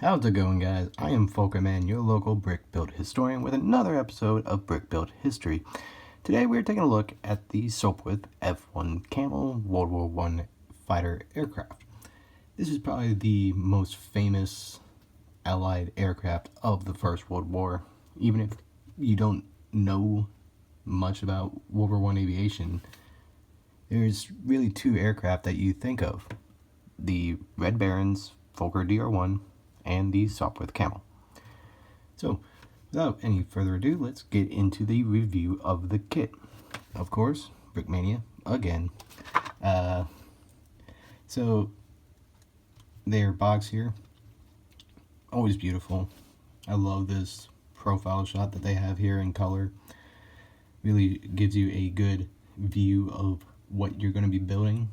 How's it going, guys? I am Folkerman, your local brick build historian, with another episode of Brick Build History. Today we're taking a look at the Sopwith F1 Camel World War I fighter aircraft. This is probably the most famous Allied aircraft of the First World War. Even if you don't know much about World War I aviation, there's really two aircraft that you think of: the Red Baron's Fokker DR-1 and the Sopwith Camel. So, without any further ado, let's get into the review of the kit. Of course, Brickmania again. So their box here, always beautiful. I love this profile shot that they have here in color. Really gives you a good view of what you're going to be building.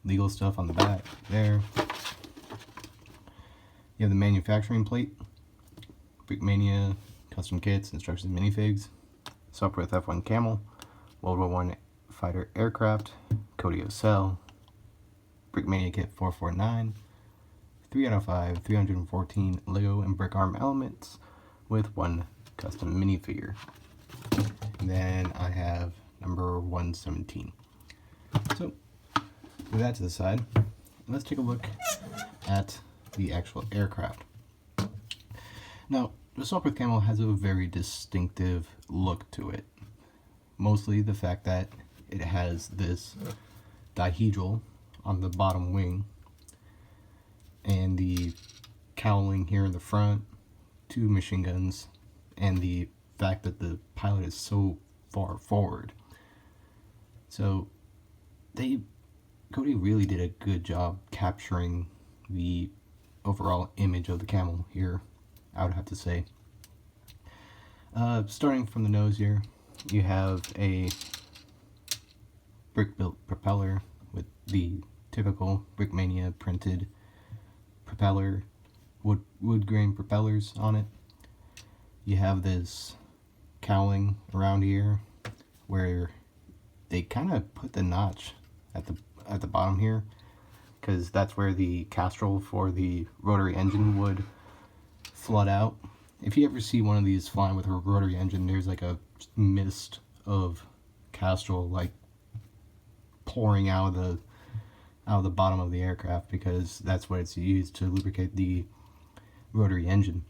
Legal stuff on the back there. You have the manufacturing plate, Brickmania, custom kits, instructions, minifigs, Sopwith F1 Camel, World War I fighter aircraft, Cody Cell, Brickmania kit 449, 3 out of 5, 314 Lego and brick arm elements with one custom minifigure. And then I have number 117. So, with that to the side, let's take a look at the actual aircraft. Now, the Sopwith Camel has a very distinctive look to it. Mostly the fact that it has this dihedral on the bottom wing and the cowling here in the front, two machine guns, and the fact that the pilot is so far forward. So Cody really did a good job capturing the overall image of the camel here, I would have to say. Starting from the nose here, you have a brick-built propeller with the typical Brickmania printed propeller, wood grain propellers on it. You have this cowling around here where they kind of put the notch at the bottom here, because that's where the castrol for the rotary engine would flood out. If you ever see one of these flying with a rotary engine, there's like a mist of castrol like pouring out of the bottom of the aircraft, because that's what it's used to lubricate the rotary engine.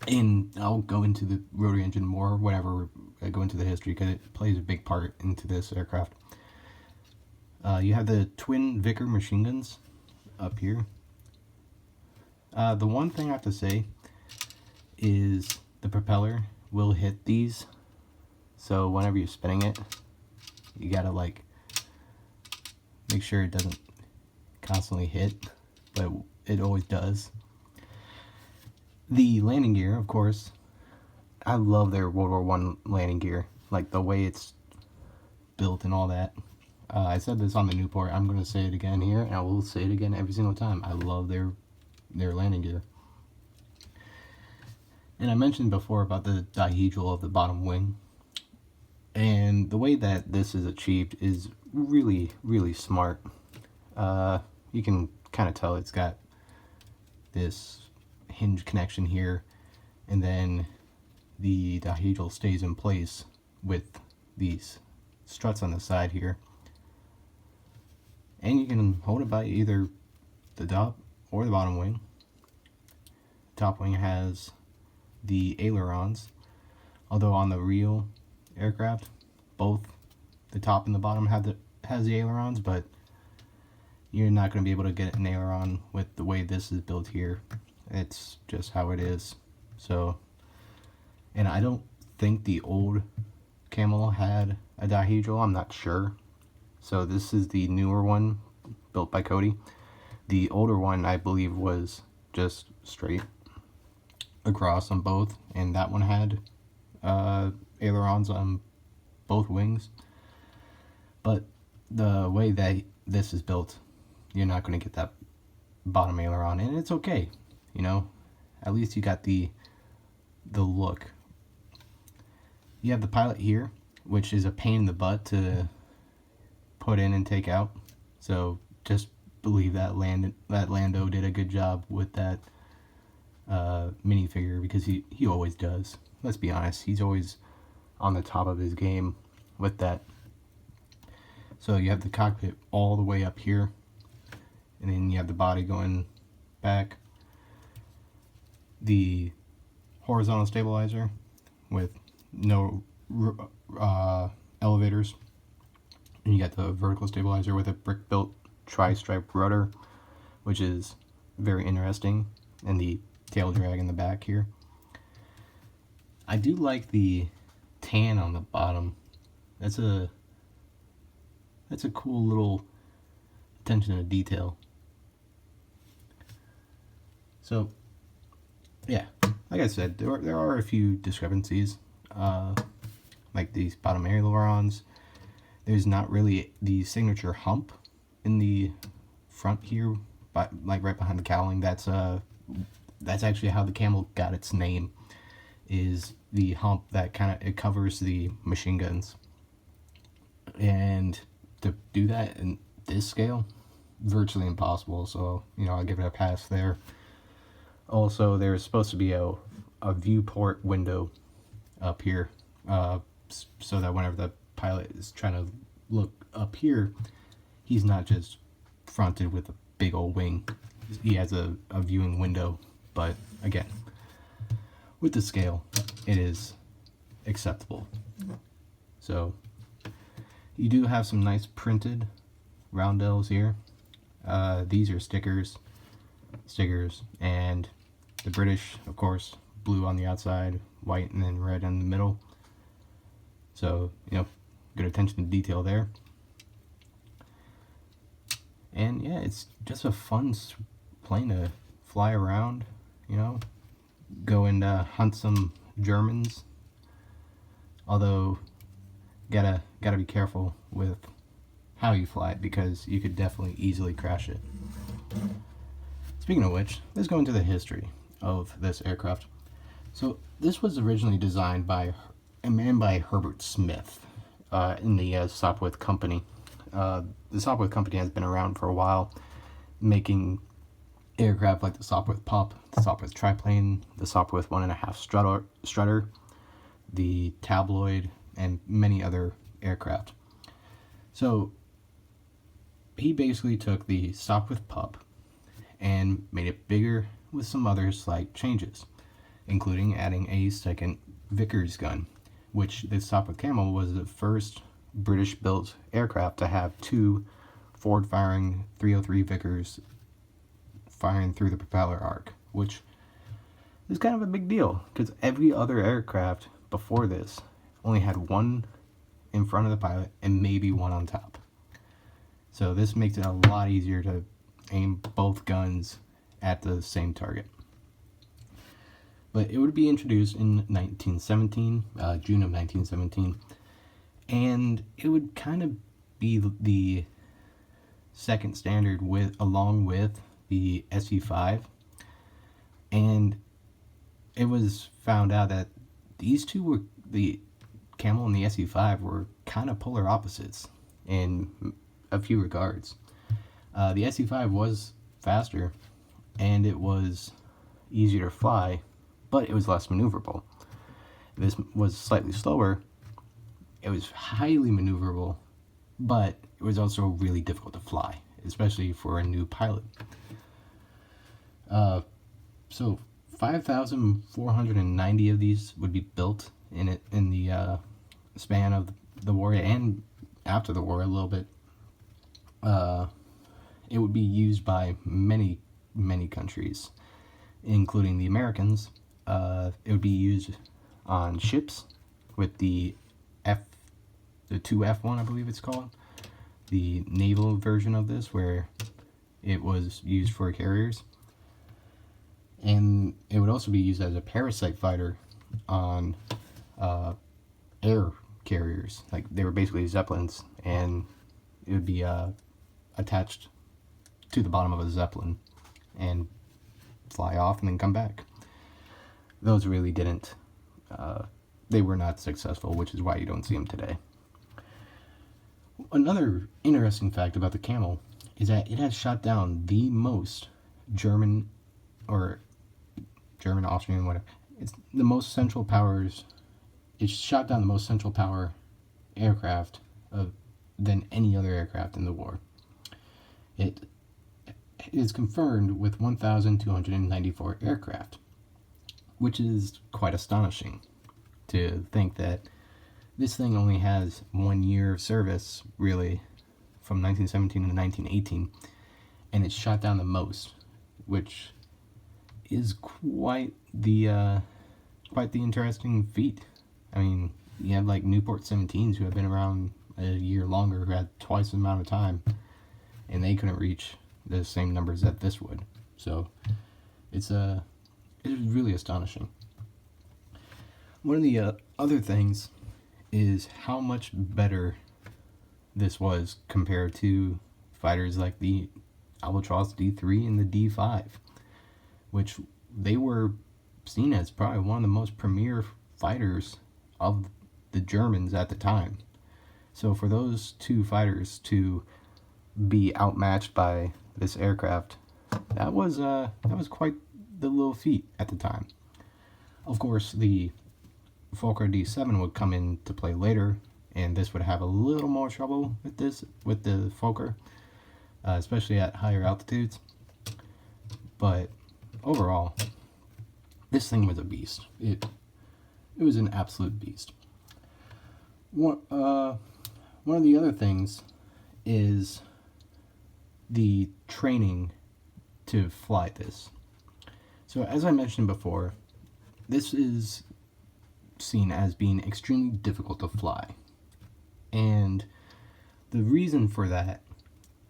And I'll go into the rotary engine more whenever I go into the history, because it plays a big part into this aircraft. You have the twin Vickers machine guns up here. The one thing I have to say is the propeller will hit these, so whenever you're spinning it, you gotta like make sure it doesn't constantly hit, but it always does. The landing gear, of course, I love their World War I landing gear, like the way it's built and all that. I said this on the Newport, I'm going to say it again here, and I will say it again every single time. I love their landing gear. And I mentioned before about the dihedral of the bottom wing. And the way that this is achieved is really, really smart. You can kind of tell it's got this hinge connection here, and then the dihedral stays in place with these struts on the side here. And you can hold it by either the top or the bottom wing. The top wing has the ailerons, although on the real aircraft, both the top and the bottom has the ailerons, but you're not going to be able to get an aileron with the way this is built here. It's just how it is. So, and I don't think the old Camel had a dihedral, I'm not sure. So this is the newer one built by Cody. The older one, I believe, was just straight across on both, and that one had ailerons on both wings. But the way that this is built, you're not going to get that bottom aileron, and it's okay, you know. At least you got the look. You have the pilot here, which is a pain in the butt to put in and take out. So just believe that Lando did a good job with that minifigure, because he always does. Let's be honest, he's always on the top of his game with that. So you have the cockpit all the way up here, and then you have the body going back. The horizontal stabilizer with no elevators, and you got the vertical stabilizer with a brick-built tri-stripe rudder, which is very interesting, and the tail drag in the back here. I do like the tan on the bottom. That's a cool little attention to detail. So yeah, like I said, there are a few discrepancies, like these bottom ailerons. There's not really the signature hump in the front here, but like right behind the cowling. That's actually how the Camel got its name, is the hump that it covers the machine guns. And to do that in this scale, virtually impossible. So I'll give it a pass there. Also, there's supposed to be a viewport window up here, so that whenever the pilot is trying to look up here, he's not just fronted with a big old wing. He has a viewing window. But again, with the scale, it is acceptable. So you do have some nice printed roundels here. These are stickers, and the British, of course, blue on the outside, white, and then red in the middle. So, good attention to detail there. And yeah, it's just a fun plane to fly around, go and hunt some Germans. Although, gotta be careful with how you fly it, because you could definitely easily crash it. Speaking of which, let's go into the history of this aircraft. So this was originally designed by a man by Herbert Smith in the Sopwith Company. The Sopwith Company has been around for a while, making aircraft like the Sopwith Pup, the Sopwith Triplane, the Sopwith 1.5 Strutter, the Tabloid, and many other aircraft. So he basically took the Sopwith Pup and made it bigger with some other slight changes, including adding a second Vickers gun, which the Sopwith Camel was the first British-built aircraft to have two forward-firing 303 Vickers firing through the propeller arc, which is kind of a big deal, because every other aircraft before this only had one in front of the pilot and maybe one on top. So this makes it a lot easier to aim both guns at the same target. But it would be introduced in 1917, June of 1917, and it would kind of be the second standard along with the Ep.5, and it was found out that these two were, the Camel and the Ep.5, were kind of polar opposites in a few regards. The Ep.5 was faster, and it was easier to fly, but it was less maneuverable. This was slightly slower. It was highly maneuverable, but it was also really difficult to fly, especially for a new pilot. So 5,490 of these would be built in the span of the war, and after the war a little bit. It would be used by many countries, including the Americans. It would be used on ships with the 2F1, I believe it's called, the naval version of this, where it was used for carriers. And it would also be used as a parasite fighter on air carriers. Like, they were basically Zeppelins, and it would be attached to the bottom of a Zeppelin and fly off and then come back. Those really didn't, they were not successful, which is why you don't see them today. Another interesting fact about the Camel is that it has shot down the most German, or German, Austrian, whatever. It's the most central powers. It's shot down the most central power aircraft than any other aircraft in the war. It is confirmed with 1,294 aircraft, which is quite astonishing to think that this thing only has 1 year of service, really, from 1917 to 1918, and it's shot down the most, which is quite the interesting feat. I mean, you have like Newport 17s who have been around a year longer, who had twice the amount of time, and they couldn't reach the same numbers that this would. So it is really astonishing. One of the other things is how much better this was compared to fighters like the Albatross D3 and the D5, which they were seen as probably one of the most premier fighters of the Germans at the time. So for those two fighters to be outmatched by this aircraft, that was quite the little feat at the time. Of course, the Fokker D7 would come into play later, and this would have a little more trouble with the Fokker, especially at higher altitudes. But overall, this thing was a beast. It was an absolute beast. One of the other things is the training to fly this. So as I mentioned before, this is seen as being extremely difficult to fly. And the reason for that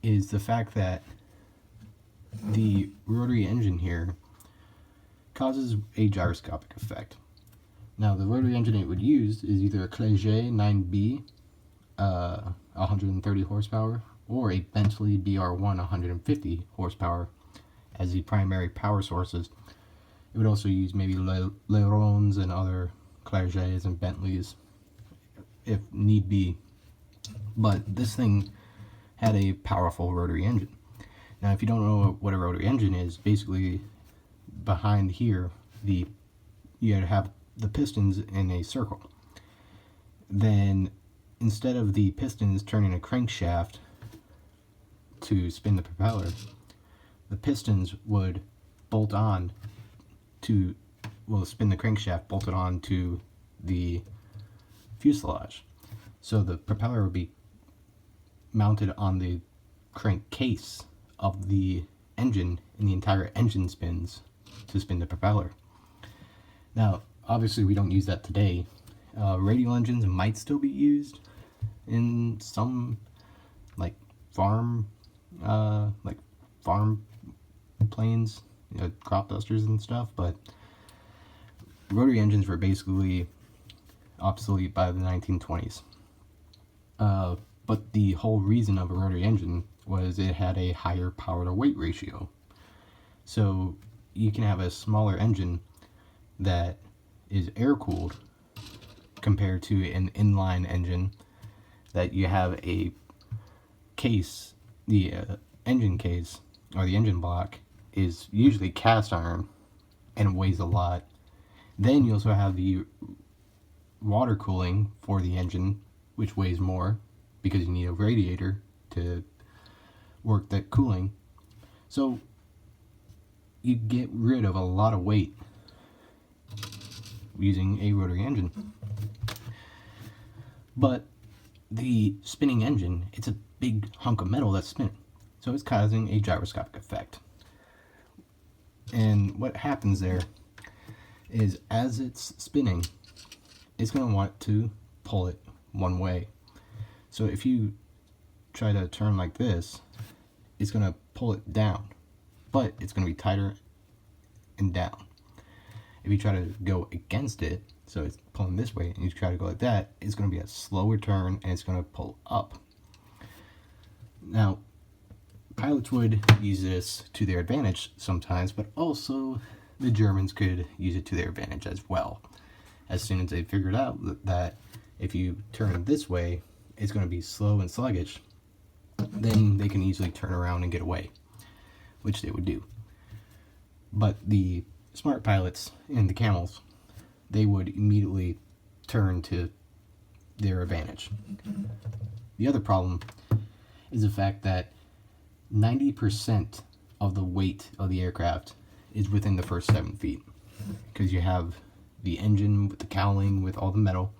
is the fact that the rotary engine here causes a gyroscopic effect. Now, the rotary engine it would use is either a Clerget 9B, 130 horsepower, or a Bentley BR1 150 horsepower as the primary power sources. It would also use maybe Lerons and other Clergets and Bentleys if need be. But this thing had a powerful rotary engine. Now, if you don't know what a rotary engine is, basically behind here, you have the pistons in a circle. Then, instead of the pistons turning a crankshaft to spin the propeller, the pistons would bolt on to, spin the crankshaft bolted on to the fuselage. So the propeller would be mounted on the crankcase of the engine, and the entire engine spins to spin the propeller. Now, obviously we don't use that today. Radial engines might still be used in some farm planes, crop dusters and stuff, but rotary engines were basically obsolete by the 1920s. But the whole reason of a rotary engine was it had a higher power to weight ratio. So you can have a smaller engine that is air-cooled compared to an inline engine that you have a case, the engine case, or the engine block, is usually cast iron and weighs a lot. Then you also have the water cooling for the engine, which weighs more because you need a radiator to work that cooling. So you get rid of a lot of weight using a rotary engine. But the spinning engine, it's a big hunk of metal that's spinning, so it's causing a gyroscopic effect. And what happens there is, as it's spinning, it's going to want to pull it one way. So if you try to turn like this, it's going to pull it down, but it's going to be tighter and down. If you try to go against it, so it's pulling this way, and you try to go like that, it's going to be a slower turn, and it's going to pull up. Now, pilots would use this to their advantage sometimes, but also the Germans could use it to their advantage as well. As soon as they figured out that if you turn it this way, it's going to be slow and sluggish, then they can easily turn around and get away, which they would do. But the smart pilots and the camels, they would immediately turn to their advantage. The other problem is the fact that 90% of the weight of the aircraft is within the first 7 feet, because you have the engine with the cowling with all the metal,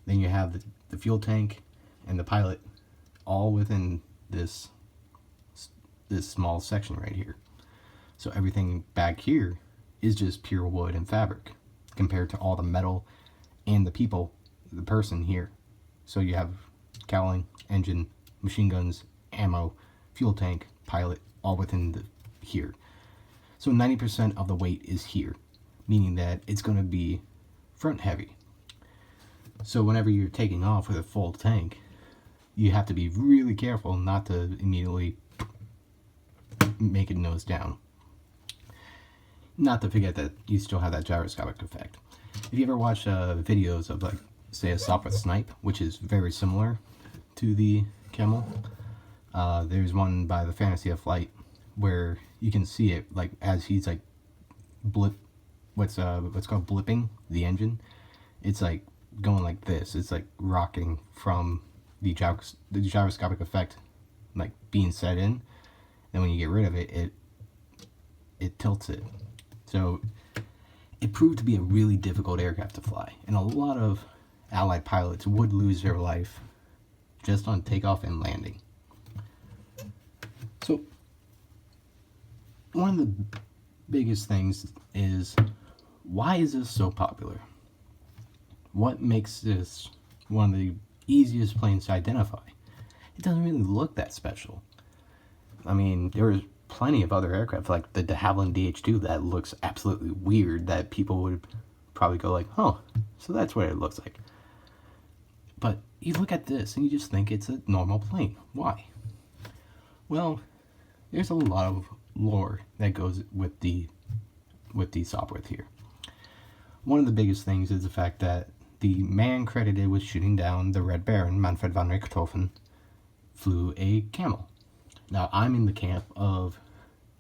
then you have the fuel tank and the pilot all within this small section right here. So everything back here is just pure wood and fabric compared to all the metal and the people, the person here. So you have cowling, engine, machine guns, ammo, fuel tank, pilot, all within here. So 90% of the weight is here, meaning that it's going to be front heavy. So whenever you're taking off with a full tank, you have to be really careful not to immediately make it nose down. Not to forget that you still have that gyroscopic effect. If you ever watch videos of, like, say, a Sopwith Snipe, which is very similar to the Camel, there's one by the Fantasy of Flight where you can see it, like, as he's like what's called blipping the engine. It's like going like this. It's like rocking from the gyroscopic effect, like, being set in. Then when you get rid of it, it tilts it. So it proved to be a really difficult aircraft to fly, and a lot of Allied pilots would lose their life just on takeoff and landing. So one of the biggest things is, why is this so popular? What makes this one of the easiest planes to identify? It doesn't really look that special. I mean, there's plenty of other aircraft, like the de Havilland DH-2, that looks absolutely weird, that people would probably go like, oh, so that's what it looks like. But you look at this and you just think it's a normal plane. Why? Well, there's a lot of lore that goes with the Sopwith here. One of the biggest things is the fact that the man credited with shooting down the Red Baron, Manfred von Richthofen, flew a Camel. Now, I'm in the camp of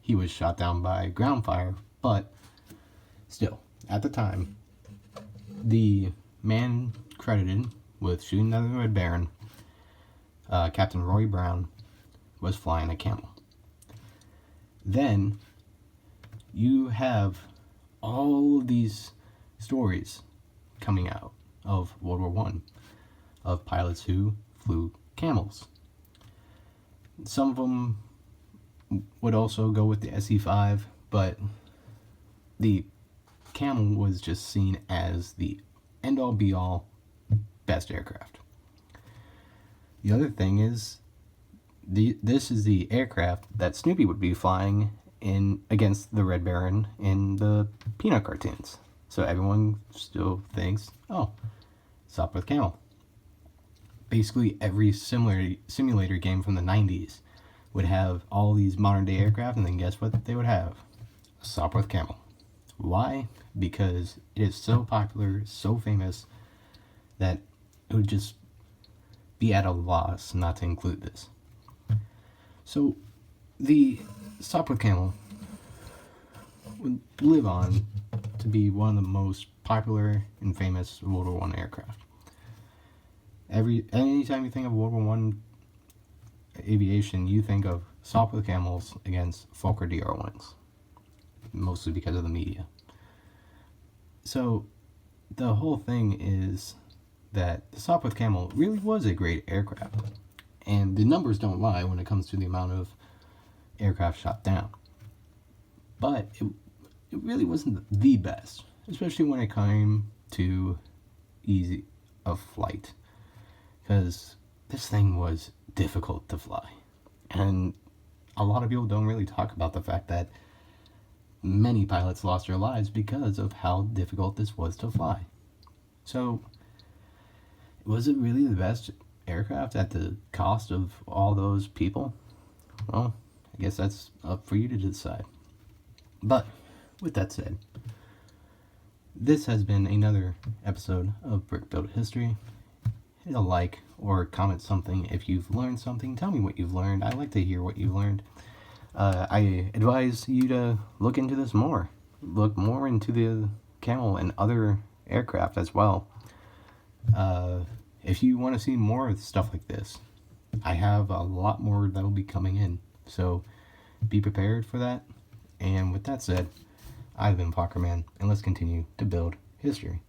he was shot down by ground fire, but still, at the time, the man credited with shooting down the Red Baron, Captain Roy Brown, was flying a Camel. Then you have all of these stories coming out of World War I of pilots who flew Camels. Some of them would also go with the SE-5, but the Camel was just seen as the end-all be-all best aircraft. The other thing is, this is the aircraft that Snoopy would be flying in against the Red Baron in the Peanut cartoons. So everyone still thinks, oh, Sopwith Camel. Basically every simulator game from the 90s would have all these modern day aircraft, and then guess what they would have? A Sopwith Camel. Why? Because it is so popular, so famous, that it would just be at a loss not to include this. So the Sopwith Camel would live on to be one of the most popular and famous World War I aircraft. Anytime you think of World War I aviation, you think of Sopwith Camels against Fokker DR-1s, mostly because of the media. So the whole thing is that the Sopwith Camel really was a great aircraft, and the numbers don't lie when it comes to the amount of aircraft shot down. But it really wasn't the best, especially when it came to easy of flight, because this thing was difficult to fly. And a lot of people don't really talk about the fact that many pilots lost their lives because of how difficult this was to fly. So, was it really the best aircraft at the cost of all those people? Well, I guess that's up for you to decide. But, with that said, this has been another episode of Brick Build History. hit a like or comment something if you've learned something. Tell me what you've learned. I like to hear what you've learned. I advise you to look into this more. Look more into the Camel and other aircraft as well. If you want to see more of stuff like this, I have a lot more that will be coming in. So be prepared for that. And with that said, I've been Pockerman, and let's continue to build history.